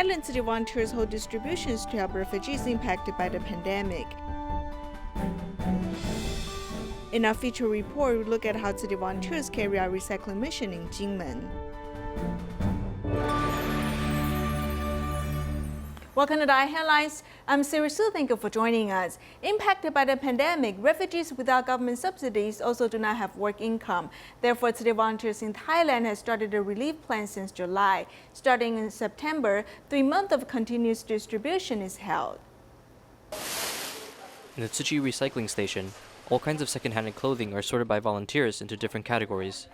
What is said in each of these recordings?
Thailand, Tzu Chi volunteers hold distributions to help refugees impacted by the pandemic. In our feature report, we look at how Tzu Chi volunteers carry out recycling mission in Jinmen. Welcome to the Headlines. I'm Sarah Su. Thank you for joining us. Impacted by the pandemic, refugees without government subsidies also do not have work income. Therefore, Tzu Chi volunteers in Thailand has started a relief plan since July. Starting in September, 3 months of continuous distribution is held. In the Tzu Chi recycling station, all kinds of second-handed clothing are sorted by volunteers into different categories.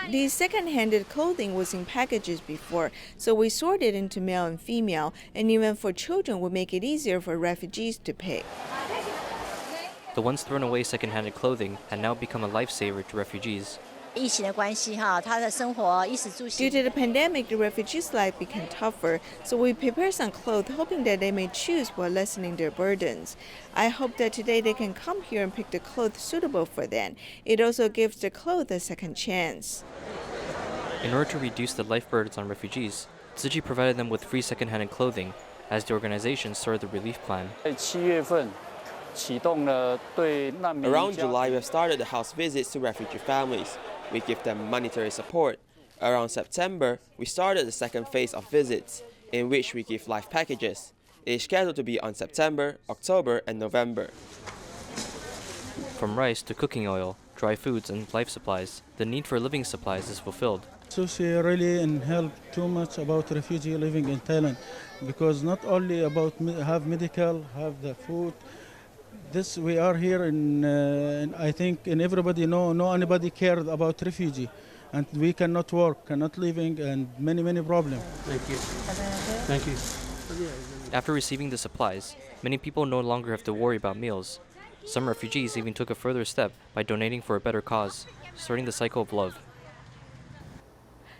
The second-handed clothing was in packages before, so we sort it into male and female, and even for children would make it easier for refugees to pick. The once thrown away second-handed clothing had now become a lifesaver to refugees. Due to the pandemic, the refugees' life became tougher, so we prepared some clothes hoping that they may choose while lessening their burdens. I hope that today they can come here and pick the clothes suitable for them. It also gives the clothes a second chance. In order to reduce the life burdens on refugees, Tzu Chi provided them with free second-handed clothing as the organization started the relief plan. Around July, we have started the house visits to refugee families. We give them monetary support. Around September, we started the second phase of visits, in which we give life packages. It is scheduled to be on September, October, and November. From rice to cooking oil, dry foods, and life supplies, the need for living supplies is fulfilled. Tzu Chi really helped too much about refugee living in Thailand, because not only about have medical, have the food. This we are here in I think and everybody know anybody cared about refugee, and we cannot work, cannot living, and many problems. Thank you. Thank you. After receiving the supplies, many people no longer have to worry about meals. Some refugees even took a further step by donating for a better cause, starting the cycle of love.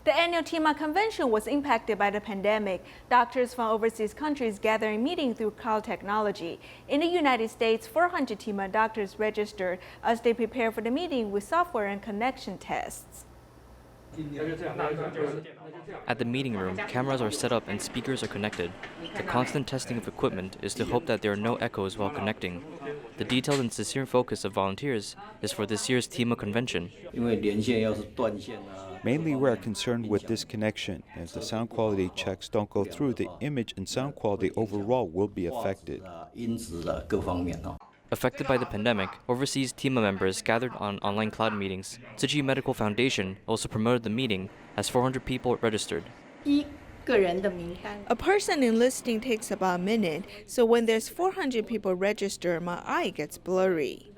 The annual TIMA convention was impacted by the pandemic. Doctors from overseas countries gather in meeting through cloud technology. In the United States, 400 TIMA doctors registered as they prepare for the meeting with software and connection tests. At the meeting room, cameras are set up and speakers are connected. The constant testing of equipment is to hope that there are no echoes while connecting. The detailed and sincere focus of volunteers is for this year's TIMA convention. Mainly, we are concerned with disconnection, as the sound quality checks don't go through, the image and sound quality overall will be affected. Affected by the pandemic, overseas TIMA members gathered on online cloud meetings. Tzu Chi Medical Foundation also promoted the meeting as 400 people registered. A person enlisting takes about a minute, so when there's 400 people registered, my eye gets blurry.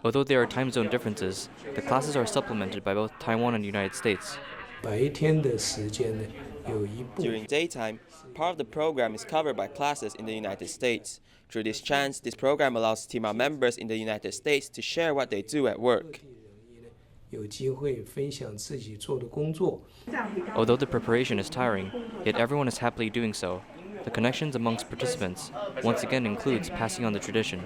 Although there are time zone differences, the classes are supplemented by both Taiwan and the United States. During daytime, part of the program is covered by classes in the United States. Through this chance, this program allows TIMA members in the United States to share what they do at work. Although the preparation is tiring, yet everyone is happily doing so. The connections amongst participants once again includes passing on the tradition.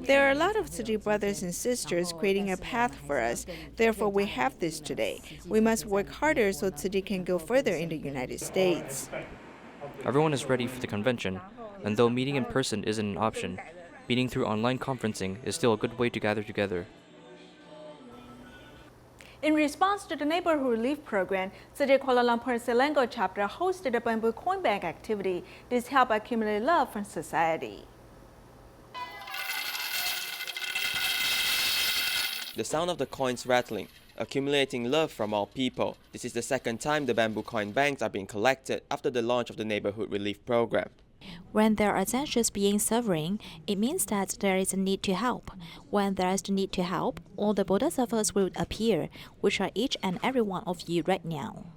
There are a lot of Tzu Chi brothers and sisters creating a path for us. Therefore, we have this today. We must work harder so Tzu Chi can go further in the United States. Everyone is ready for the convention, and though meeting in person isn't an option, meeting through online conferencing is still a good way to gather together. In response to the Neighborhood Relief Program, Tzu Chi Kuala Lumpur Selangor chapter hosted a bamboo coin bank activity. This helped accumulate love from society. The sound of the coins rattling, accumulating love from all people. This is the second time the bamboo coin banks are being collected after the launch of the Neighborhood Relief Program. When there are tensions being suffering, it means that there is a need to help. When there is the need to help, all the Bodhisattvas will appear, which are each and every one of you right now.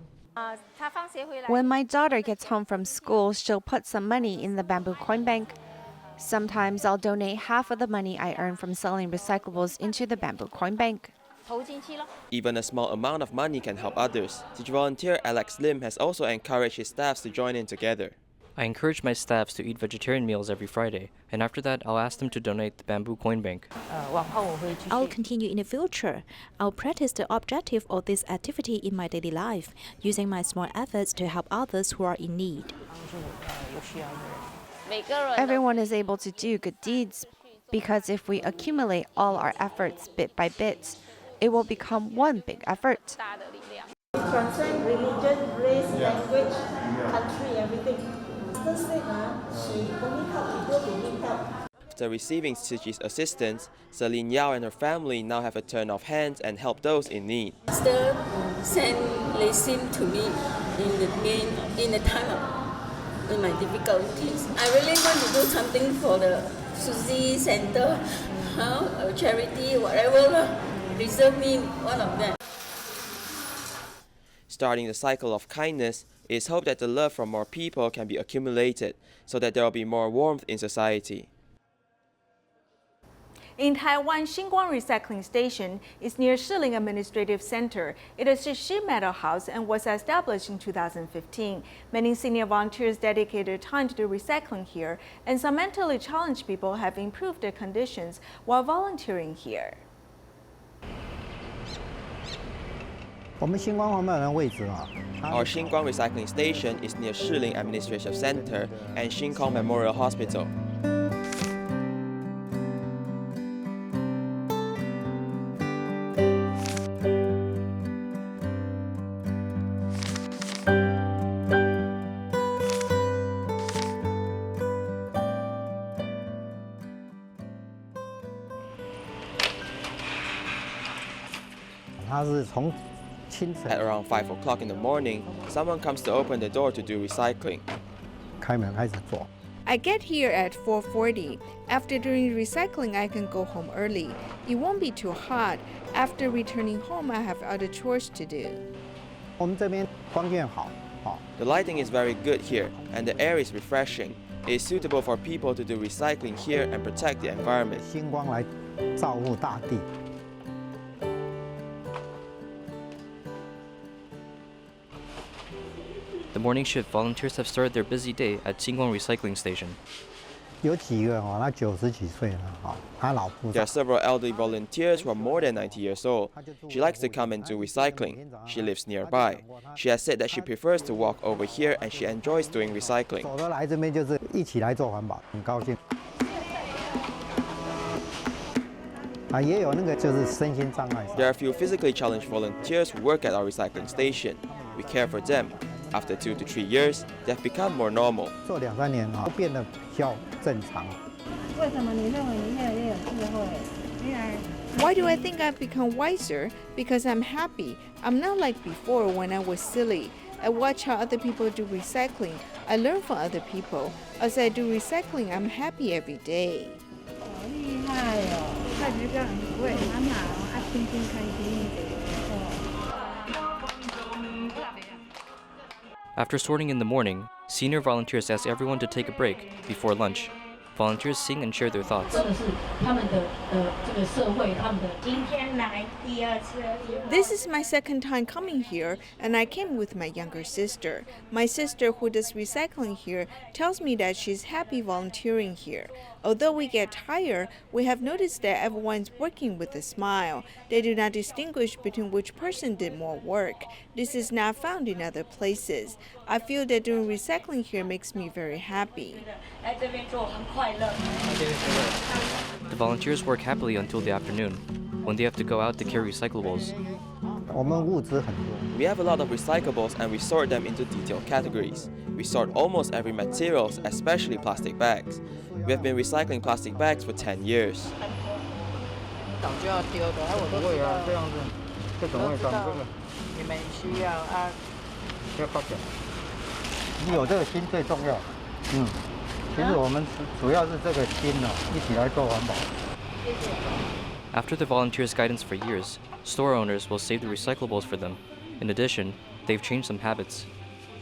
When my daughter gets home from school, she'll put some money in the bamboo coin bank. Sometimes I'll donate half of the money I earn from selling recyclables into the bamboo coin bank. Even a small amount of money can help others. Tzu Chi volunteer Alex Lim has also encouraged his staffs to join in together. I encourage my staffs to eat vegetarian meals every Friday, and after that, I'll ask them to donate the bamboo coin bank. I'll continue in the future. I'll practice the objective of this activity in my daily life, using my small efforts to help others who are in need. Everyone is able to do good deeds because if we accumulate all our efforts bit by bit, it will become one big effort. Transcend religion, race, language, country, everything. She only help people who need help. After receiving Tzu Chi's assistance, Celine Yao and her family now have a turn of hands and help those in need. Sister sent Lacim to me in the time of my difficulties. I really want to do something for the Tzu Chi Center, charity, whatever. Reserve me one of them. Starting the cycle of kindness, it is hoped that the love from more people can be accumulated so that there will be more warmth in society. In Taiwan, Xinguang Recycling Station is near Shiling Administrative Center. It is a sheet metal house and was established in 2015. Many senior volunteers dedicated time to do recycling here, and some mentally challenged people have improved their conditions while volunteering here. Our Xinguang Recycling Station is near Shiling Administrative Center and Xinguang Memorial Hospital. At around 5 o'clock in the morning, someone comes to open the door to do recycling. I get here at 4:40. After doing recycling, I can go home early. It won't be too hot. After returning home, I have other chores to do. The lighting is very good here, and the air is refreshing. It is suitable for people to do recycling here and protect the environment. The morning shift volunteers have started their busy day at Xinguang Recycling Station. There are several elderly volunteers who are more than 90 years old. She likes to come and do recycling. She lives nearby. She has said that she prefers to walk over here and she enjoys doing recycling. There are a few physically challenged volunteers who work at our recycling station. We care for them. After 2 to 3 years, they have become more normal. Why do I think I've become wiser? Because I'm happy. I'm not like before when I was silly. I watch how other people do recycling. I learn from other people. As I do recycling, I'm happy every day. After sorting in the morning, senior volunteers ask everyone to take a break before lunch. Volunteers sing and share their thoughts. This is my second time coming here, and I came with my younger sister. My sister, who does recycling here, tells me that she's happy volunteering here. Although we get tired, we have noticed that everyone's working with a smile. They do not distinguish between which person did more work. This is not found in other places. I feel that doing recycling here makes me very happy. The volunteers work happily until the afternoon, when they have to go out to carry recyclables. We have a lot of recyclables and we sort them into detailed categories. We sort almost every materials, especially plastic bags. We have been recycling plastic bags for 10 years. After the volunteers' guidance for years, store owners will save the recyclables for them. In addition, they've changed some habits.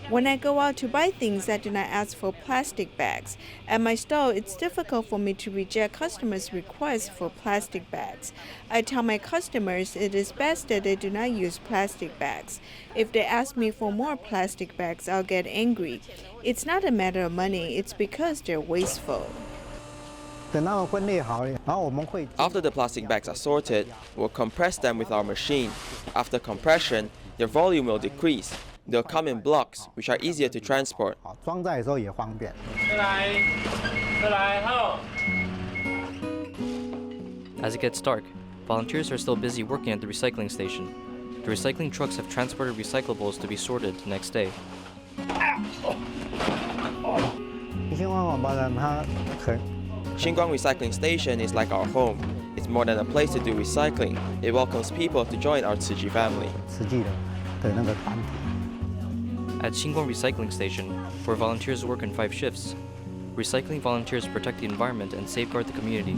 When I go out to buy things, I do not ask for plastic bags. At my stall, it's difficult for me to reject customers' requests for plastic bags. I tell my customers it is best that they do not use plastic bags. If they ask me for more plastic bags, I'll get angry. It's not a matter of money, it's because they're wasteful. After the plastic bags are sorted, we'll compress them with our machine. After compression, their volume will decrease. They'll come in blocks, which are easier to transport. As it gets dark, volunteers are still busy working at the recycling station. The recycling trucks have transported recyclables to be sorted the next day. Xinguang Recycling Station is like our home. It's more than a place to do recycling. It welcomes people to join our Tzu Chi family. At Xinguang Recycling Station, where volunteers work in 5 shifts, recycling volunteers protect the environment and safeguard the community.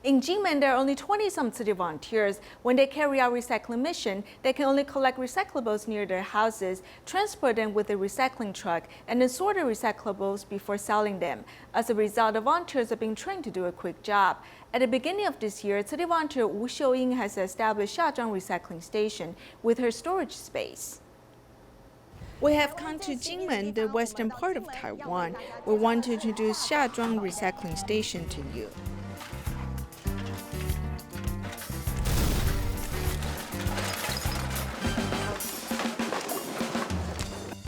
In Jinmen, there are only 20-some city volunteers. When they carry out recycling mission, they can only collect recyclables near their houses, transport them with a recycling truck, and then sort the recyclables before selling them. As a result, the volunteers are being trained to do a quick job. At the beginning of this year, city volunteer Wu Xiuying has established Xiazhuang Recycling Station with her storage space. We have come to Jinmen, the western part of Taiwan. We want to introduce Xiazhuang Recycling Station to you.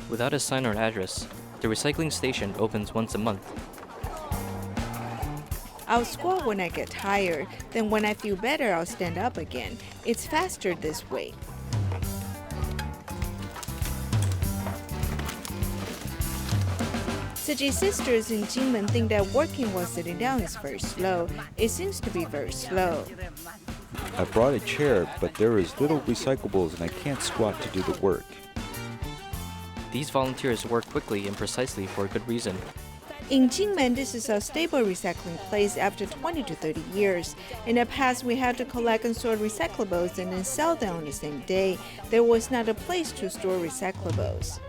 Without a sign or an address, the recycling station opens once a month. I'll squat when I get tired, then when I feel better, I'll stand up again. It's faster this way. Tzu Chi sisters in Jinmen think that working while sitting down is very slow. It seems to be very slow. I brought a chair, but there is little recyclables and I can't squat to do the work. These volunteers work quickly and precisely for a good reason. In Jinmen, this is a stable recycling place after 20 to 30 years. In the past, we had to collect and sort recyclables and then sell them on the same day. There was not a place to store recyclables.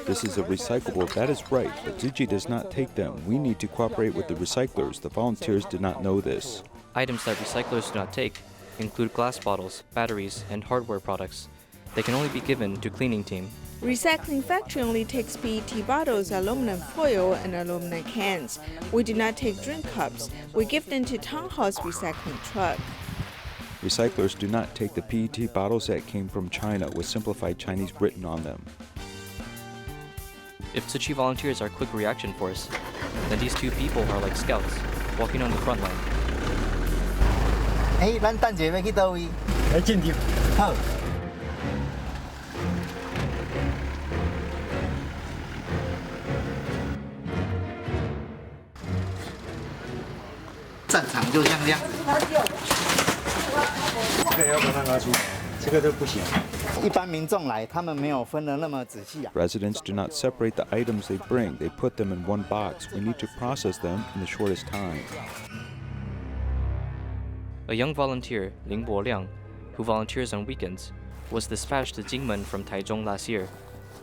This is a recyclable, that is right, but Tzu Chi does not take them. We need to cooperate with the recyclers. The volunteers did not know this. Items that recyclers do not take include glass bottles, batteries, and hardware products. They can only be given to cleaning team. Recycling factory only takes PET bottles, aluminum foil, and aluminum cans. We do not take drink cups. We give them to townhouse recycling truck. Recyclers do not take the PET bottles that came from China with simplified Chinese written on them. If Tzu Chi volunteers are quick reaction force, then these 2 people are like scouts, walking on the front line. Residents do not separate the items they bring. They put them in one box. We need to process them in the shortest time. A young volunteer, Ling Bo Liang, who volunteers on weekends, was dispatched to Jinmen from Taichung last year.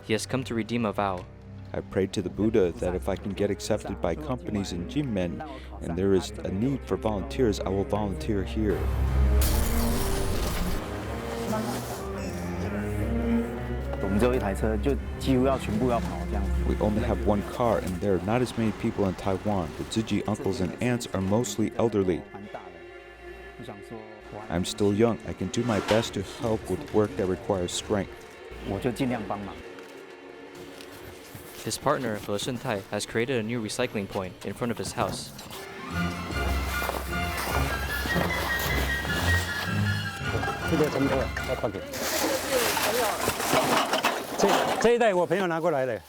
He has come to redeem a vow. I prayed to the Buddha that if I can get accepted by companies in Jinmen and there is a need for volunteers, I will volunteer here. We only have one car and there are not as many people in Taiwan. The Tzu Chi uncles and aunts are mostly elderly. I'm still young. I can do my best to help with work that requires strength. His partner, He Shuntai, has created a new recycling point in front of his house. A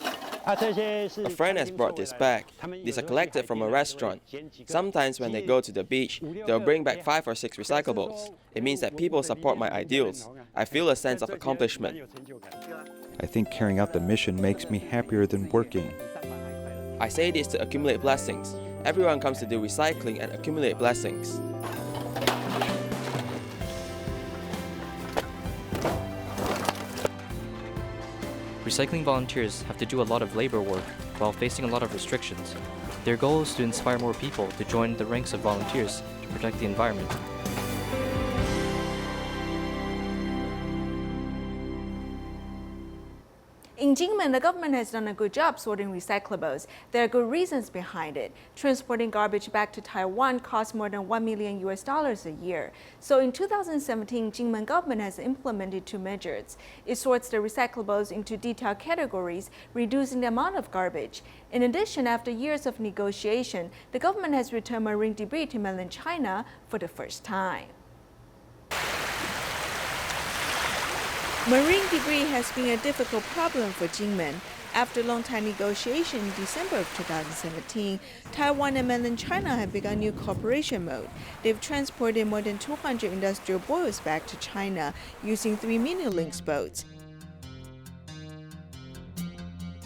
friend has brought this back. These are collected from a restaurant. Sometimes when they go to the beach, they'll bring back 5 or 6 recyclables. It means that people support my ideals. I feel a sense of accomplishment. I think carrying out the mission makes me happier than working. I say this to accumulate blessings. Everyone comes to do recycling and accumulate blessings. Recycling volunteers have to do a lot of labor work while facing a lot of restrictions. Their goal is to inspire more people to join the ranks of volunteers to protect the environment. In Jinmen, the government has done a good job sorting recyclables. There are good reasons behind it. Transporting garbage back to Taiwan costs more than $1 million a year. So in 2017, Jinmen government has implemented 2 measures. It sorts the recyclables into detailed categories, reducing the amount of garbage. In addition, after years of negotiation, the government has returned marine debris to mainland China for the first time. Marine debris has been a difficult problem for Jinmen. After long-time negotiation in December of 2017, Taiwan and mainland China have begun new cooperation mode. They've transported more than 200 industrial boils back to China using 3 mini-links boats.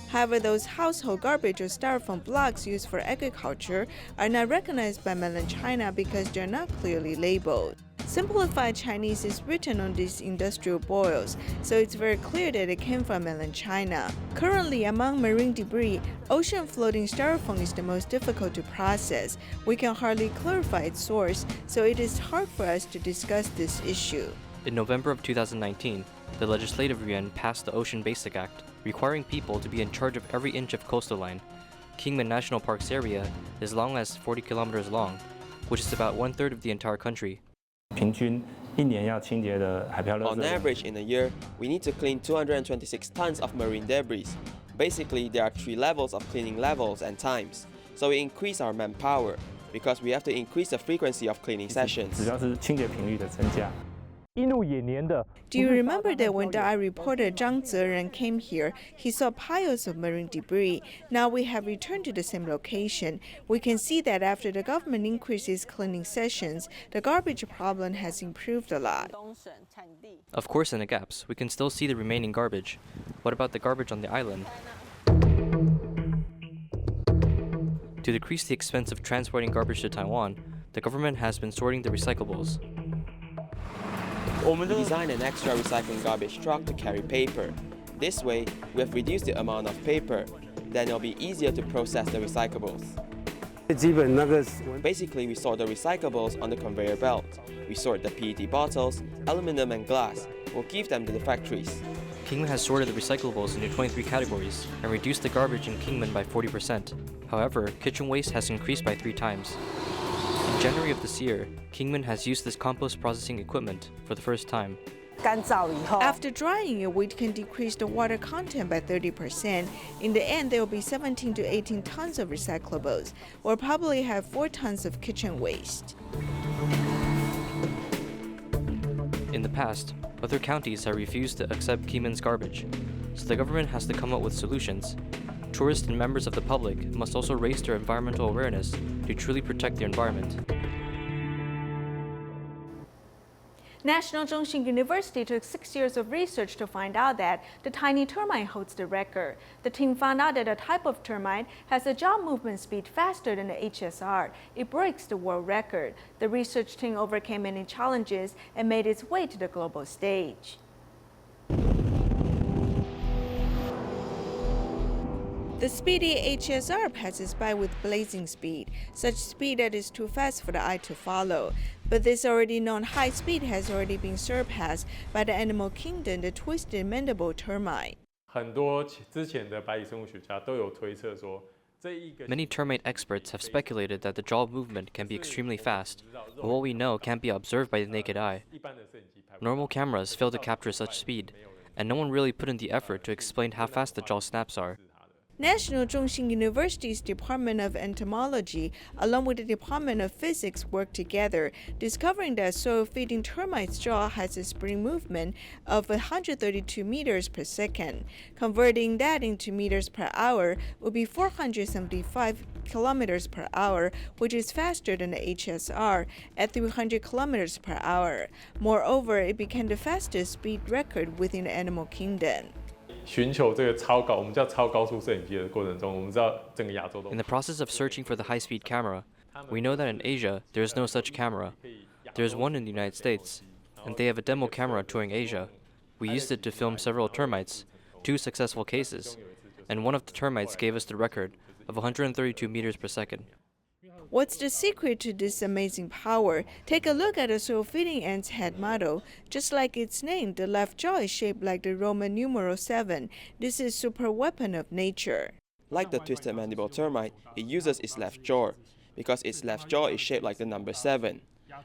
However, those household garbage or styrofoam blocks used for agriculture are not recognized by mainland China because they're not clearly labeled. Simplified Chinese is written on these industrial boils, so it's very clear that it came from mainland China. Currently, among marine debris, ocean floating styrofoam is the most difficult to process. We can hardly clarify its source, so it is hard for us to discuss this issue. In November of 2019, the Legislative Yuan passed the Ocean Basic Act, requiring people to be in charge of every inch of coastal line. Jinmen National Park's area is as long as 40 kilometers long, which is about 1/3 of the entire country. On average, in a year, we need to clean 226 tons of marine debris. Basically, there are 3 levels of cleaning levels and times. So we increase our manpower because we have to increase the frequency of cleaning sessions. Do you remember that when the reporter Zhang Zeren came here, he saw piles of marine debris? Now we have returned to the same location. We can see that after the government increases cleaning sessions, the garbage problem has improved a lot. Of course, in the gaps, we can still see the remaining garbage. What about the garbage on the island? To decrease the expense of transporting garbage to Taiwan, the government has been sorting the recyclables. We designed an extra recycling garbage truck to carry paper. This way, we have reduced the amount of paper. Then it'll be easier to process the recyclables. Basically, we sort the recyclables on the conveyor belt. We sort the PET bottles, aluminum and glass. We'll give them to the factories. Jinmen has sorted the recyclables into 23 categories and reduced the garbage in Jinmen by 40%. However, kitchen waste has increased by 3 times. In January of this year, Jinmen has used this compost processing equipment for the first time. After drying it, we can decrease the water content by 30%. In the end, there will be 17 to 18 tons of recyclables. We'll probably have 4 tons of kitchen waste. In the past, other counties have refused to accept Jinmen's garbage, so the government has to come up with solutions. Tourists and members of the public must also raise their environmental awareness to truly protect the environment. National Zhongxin University took 6 years of research to find out that the tiny termite holds the record. The team found out that a type of termite has a jaw movement speed faster than the HSR. It breaks the world record. The research team overcame many challenges and made its way to the global stage. The speedy HSR passes by with blazing speed, such speed that is too fast for the eye to follow. But this already known high speed has already been surpassed by the animal kingdom, the twisted mandible termite. Many termite experts have speculated that the jaw movement can be extremely fast, but what we know can't be observed by the naked eye. Normal cameras fail to capture such speed, and no one really put in the effort to explain how fast the jaw snaps are. National Zhongxin University's Department of Entomology, along with the Department of Physics, worked together, discovering that soil-feeding termites' jaw has a spring movement of 132 meters per second. Converting that into meters per hour would be 475 kilometers per hour, which is faster than the HSR at 300 kilometers per hour. Moreover, it became the fastest speed record within the animal kingdom. In the process of searching for the high-speed camera, we know that in Asia, there is no such camera. There is one in the United States, and they have a demo camera touring Asia. We used it to film several termites, 2 successful cases, and one of the termites gave us the record of 132 meters per second. What's the secret to this amazing power? Take a look at a soil-feeding ant's head model. Just like its name, the left jaw is shaped like the Roman numeral 7. This is super weapon of nature. Like the twisted mandible termite, it uses its left jaw, because its left jaw is shaped like the number 7.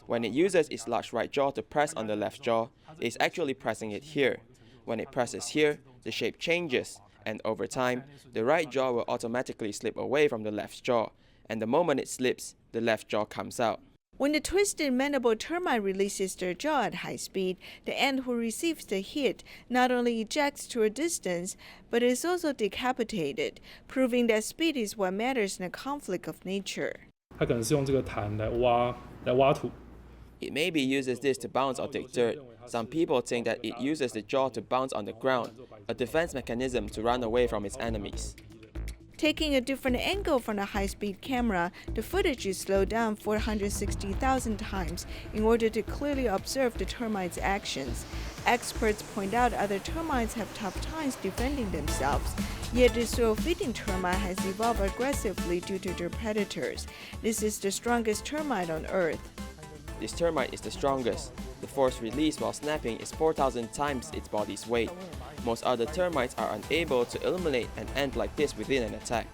When it uses its large right jaw to press on the left jaw, it is actually pressing it here. When it presses here, the shape changes, and over time, the right jaw will automatically slip away from the left jaw, and the moment it slips, the left jaw comes out. When the twisted mandible termite releases their jaw at high speed, the ant who receives the hit not only ejects to a distance, but is also decapitated, proving that speed is what matters in a conflict of nature. It maybe uses this to bounce or dig dirt. Some people think that it uses the jaw to bounce on the ground, a defense mechanism to run away from its enemies. Taking a different angle from the high-speed camera, the footage is slowed down 460,000 times in order to clearly observe the termites' actions. Experts point out other termites have tough times defending themselves, yet the soil-feeding termite has evolved aggressively due to their predators. This is the strongest termite on Earth. This termite is the strongest. The force released while snapping is 4,000 times its body's weight. Most other termites are unable to eliminate an ant like this within an attack.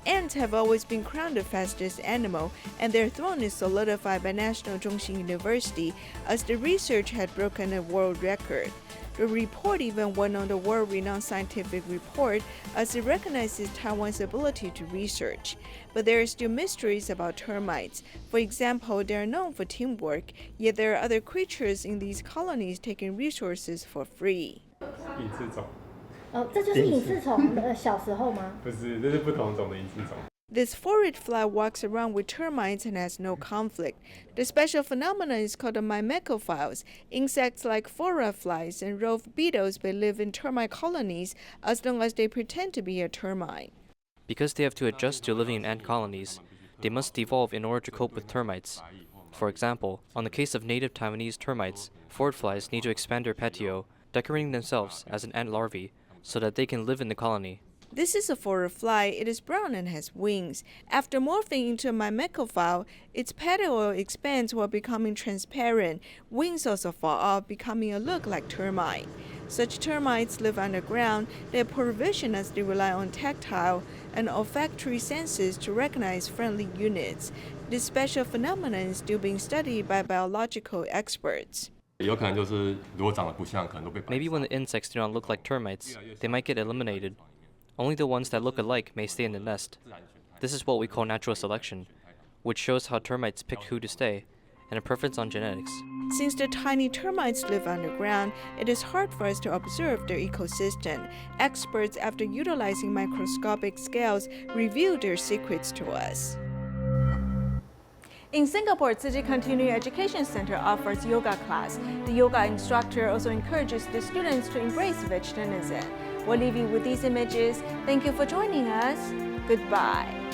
Ants have always been crowned the fastest animal, and their throne is solidified by National Zhongxin University, as the research had broken a world record. The report even won on the world-renowned scientific report, as it recognizes Taiwan's ability to research. But there are still mysteries about termites. For example, they are known for teamwork, yet there are other creatures in these colonies taking resources for free. This phorid fly walks around with termites and has no conflict. The special phenomenon is called the myrmecophiles. Insects like phora flies and rove beetles may live in termite colonies as long as they pretend to be a termite. Because they have to adjust to living in ant colonies, they must evolve in order to cope with termites. For example, on the case of native Taiwanese termites, phorid flies need to expand their petio, decorating themselves as an ant larvae so that they can live in the colony. This is a phora fly. It is brown and has wings. After morphing into a myrmecophile, its petiole expands while becoming transparent. Wings also fall off, becoming a look like termite. Such termites live underground. They are provisioned as they rely on tactile and olfactory senses to recognize friendly units. This special phenomenon is still being studied by biological experts. Maybe when the insects do not look like termites, they might get eliminated. Only the ones that look alike may stay in the nest. This is what we call natural selection, which shows how termites picked who to stay, and a preference on genetics. Since the tiny termites live underground, it is hard for us to observe their ecosystem. Experts, after utilizing microscopic scales, reveal their secrets to us. In Singapore, Tzu Chi Continuing Education Center offers yoga class. The yoga instructor also encourages the students to embrace vegetarianism. We'll leave you with these images. Thank you for joining us. Goodbye.